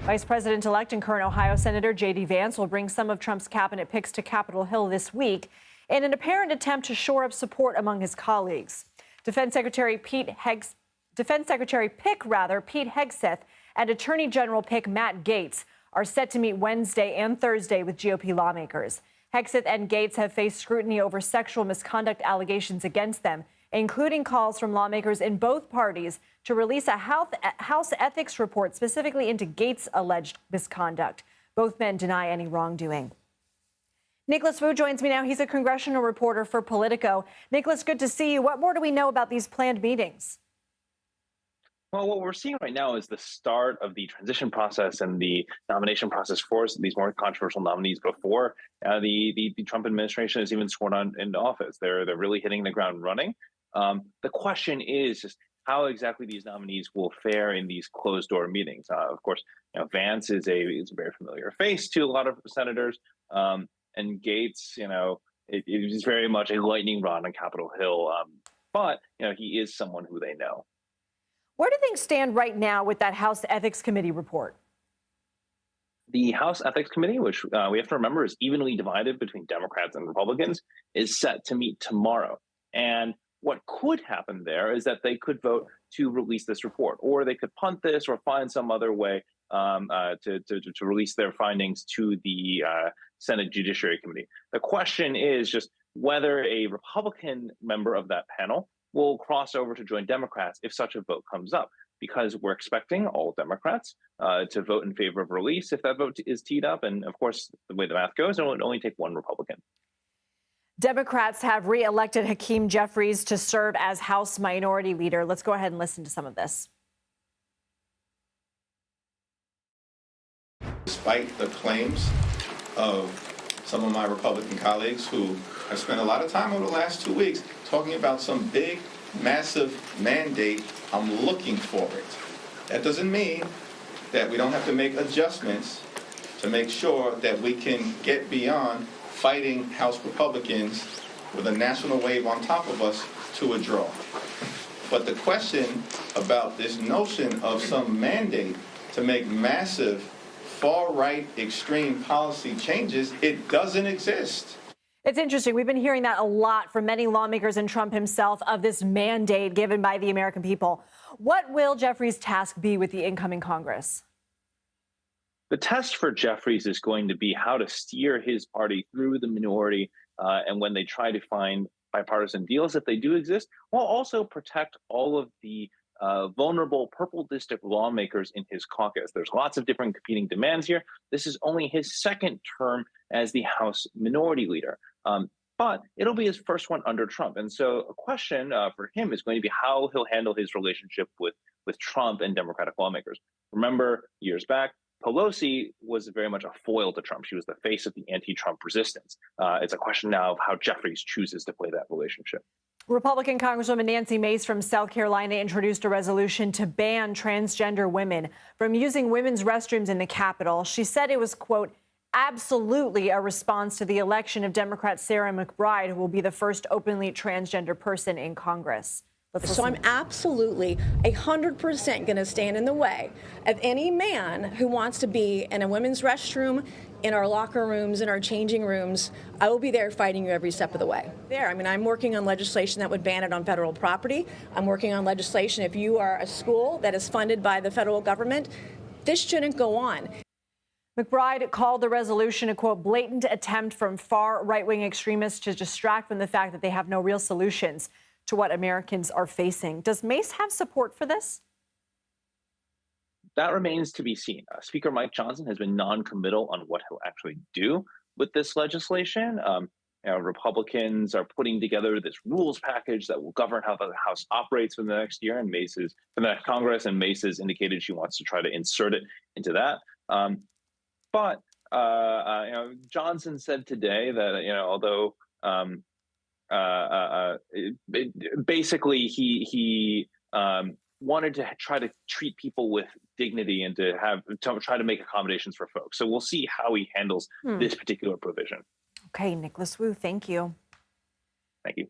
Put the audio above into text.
Vice President-elect and current Ohio Senator JD Vance will bring some of Trump's cabinet picks to Capitol Hill this week in an apparent attempt to shore up support among his colleagues. Defense Secretary Pete Hegseth and Attorney General pick Matt Gaetz are set to meet Wednesday and Thursday with GOP lawmakers. Hegseth and Gaetz have faced scrutiny over sexual misconduct allegations against them, including calls from lawmakers in both parties to release a House ethics report specifically into Gaetz' alleged misconduct. Both men deny any wrongdoing. Nicholas Wu joins me now. He's a congressional reporter for Politico. Nicholas, good to see you. What more do we know about these planned meetings? Well, what we're seeing right now is the start of the transition process and the nomination process for these more controversial nominees before the Trump administration is even sworn on into office. They're really hitting the ground running. The question is just how exactly these nominees will fare in these closed-door meetings. Of course, Vance is a very familiar face to a lot of senators, and Gaetz, it is very much a lightning rod on Capitol Hill. But he is someone who they know. Where do things stand right now with that House Ethics Committee report? The House Ethics Committee, which we have to remember is evenly divided between Democrats and Republicans, is set to meet tomorrow. And what could happen there is that they could vote to release this report, or they could punt this or find some other way to release their findings to the Senate Judiciary Committee. The question is just whether a Republican member of that panel will cross over to join Democrats if such a vote comes up, because we're expecting all Democrats to vote in favor of release if that vote is teed up. And of course, the way the math goes, it will only take one Republican. Democrats have re-elected Hakeem Jeffries to serve as House Minority Leader. Let's go ahead and listen to some of this. Despite the claims of some of my Republican colleagues who have spent a lot of time over the last 2 weeks talking about some big, massive mandate, I'm looking for it. That doesn't mean that we don't have to make adjustments to make sure that we can get beyond fighting House Republicans with a national wave on top of us to a draw. But the question about this notion of some mandate to make massive far-right extreme policy changes, it doesn't exist. It's interesting. We've been hearing that a lot from many lawmakers and Trump himself of this mandate given by the American people. What will Jeffries' task be with the incoming Congress? The test for Jeffries is going to be how to steer his party through the minority and when they try to find bipartisan deals, if they do exist, while also protect all of the vulnerable purple district lawmakers in his caucus. There's lots of different competing demands here. This is only his second term as the House Minority Leader. But it'll be his first one under Trump. And so a question for him is going to be how he'll handle his relationship with Trump and Democratic lawmakers. Remember, years back, Pelosi was very much a foil to Trump. She was the face of the anti-Trump resistance. It's a question now of how Jeffries chooses to play that relationship. Republican Congresswoman Nancy Mace from South Carolina introduced a resolution to ban transgender women from using women's restrooms in the Capitol. She said it was, quote, absolutely a response to the election of Democrat Sarah McBride, who will be the first openly transgender person in Congress. So I'm absolutely 100% going to stand in the way of any man who wants to be in a women's restroom, in our locker rooms, in our changing rooms. I will be there fighting you every step of the way. I'm working on legislation that would ban it on federal property. I'm working on legislation if you are a school that is funded by the federal government. This shouldn't go on. McBride called the resolution a, quote, blatant attempt from far right-wing extremists to distract from the fact that they have no real solutions to what Americans are facing. Does Mace have support for this? That remains to be seen. Speaker Mike Johnson has been non-committal on what he'll actually do with this legislation. Republicans are putting together this rules package that will govern how the House operates for the next year, and for the next Congress, and Mace has indicated she wants to try to insert it into that. But Johnson said today that although basically he wanted to try to treat people with dignity and to try to make accommodations for folks. So we'll see how he handles this particular provision. Okay, Nicholas Wu, thank you. Thank you.